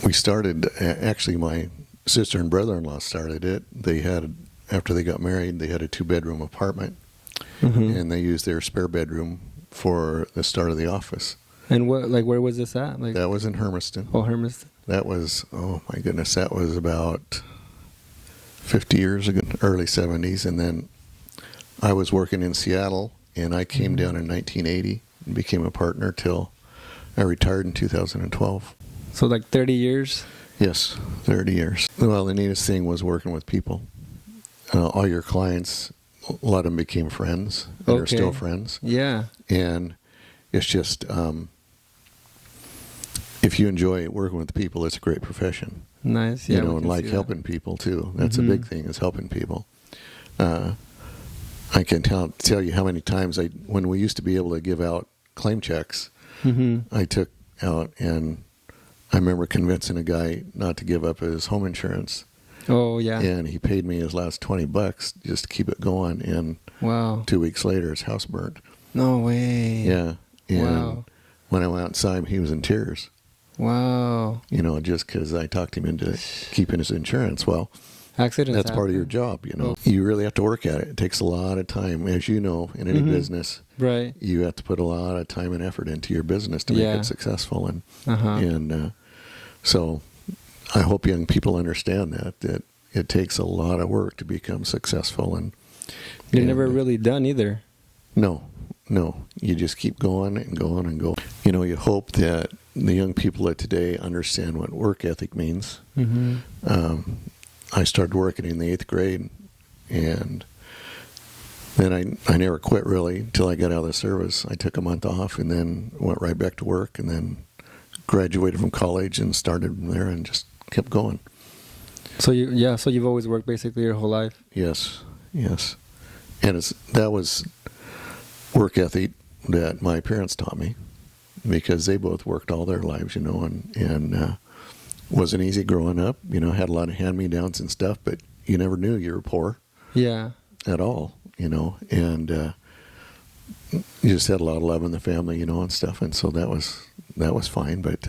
We started, actually my sister and brother-in-law started it. They had, after they got married, they had a 2-bedroom apartment, and they used their spare bedroom for the start of the office. And what, like, where was this at? Like, that was in Hermiston. Oh, Hermiston. That was, oh my goodness, that was about 50 years ago, early 70s. And then I was working in Seattle, and I came down in 1980 and became a partner till I retired in 2012. So like 30 years? Yes, 30 years. Well, the neatest thing was working with people. All your clients, a lot of them became friends, and are still friends. Yeah. And it's just, if you enjoy working with people, it's a great profession. Nice. Yeah, you know, and like helping people too. That's a big thing, is helping people. I can tell you how many times when we used to be able to give out claim checks, I took out, and I remember convincing a guy not to give up his home insurance. Oh, yeah. And he paid me his last $20 just to keep it going. And wow. 2 weeks later, his house burned. No way. Yeah. And when I went outside, he was in tears. Wow. You know, just because I talked him into keeping his insurance. Well, accidents that's part of your job, you know. You really have to work at it. It takes a lot of time. As you know, in any business, right, you have to put a lot of time and effort into your business to make it successful. And so I hope young people understand that it takes a lot of work to become successful. And you're never really done either. No. You just keep going and going and going. You know, you hope that the young people of today understand what work ethic means. I started working in the 8th grade, and then I never quit really until I got out of the service. I took a month off and then went right back to work, and then graduated from college and started from there and just kept going. So you've always worked basically your whole life? Yes. And that was work ethic that my parents taught me, because they both worked all their lives, you know, and wasn't easy growing up. You know, had a lot of hand-me-downs and stuff, but you never knew you were poor. Yeah. At all, you know, and you just had a lot of love in the family, you know, and stuff, and so that was fine. But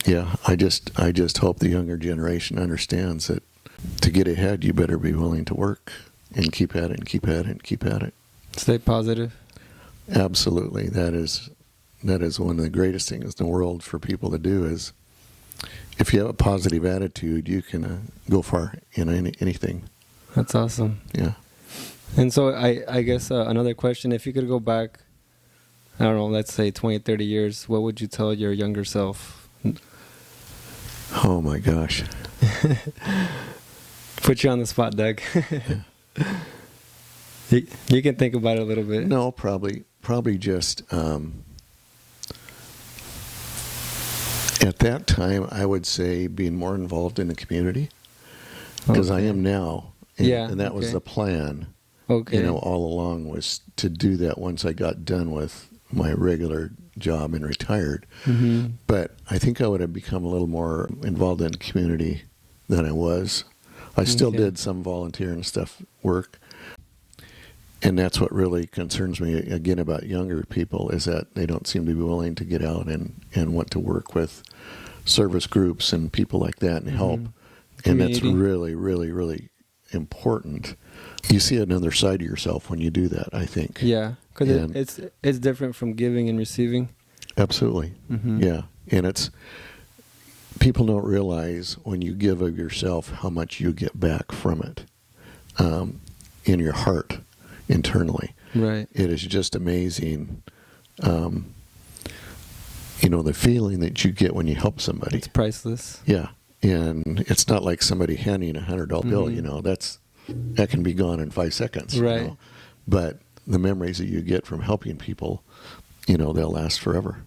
yeah, I just hope the younger generation understands that to get ahead, you better be willing to work and keep at it and keep at it and keep at it. Stay positive. Absolutely. That is one of the greatest things in the world for people to do. Is if you have a positive attitude, you can go far in anything. That's awesome. Yeah. And so I guess another question, if you could go back, I don't know, let's say 20, 30 years, what would you tell your younger self? Oh my gosh. Put you on the spot, Doug. You can think about it a little bit. No, probably just at that time, I would say being more involved in the community, because I am now. And that was the plan. You know, all along, was to do that once I got done with my regular job and retired. But I think I would have become a little more involved in the community than I was. I still did some volunteer and stuff work. And that's what really concerns me, again, about younger people, is that they don't seem to be willing to get out and want to work with service groups and people like that and help. And that's really, really, really important. You see another side of yourself when you do that, I think. Yeah, because it's different from giving and receiving. Absolutely. Yeah. And people don't realize when you give of yourself how much you get back from it in your heart. Internally. Right. It is just amazing, you know, the feeling that you get when you help somebody. It's priceless. Yeah. And it's not like somebody handing a $100 bill, you know, that can be gone in 5 seconds. Right. You know? But the memories that you get from helping people, you know, they'll last forever.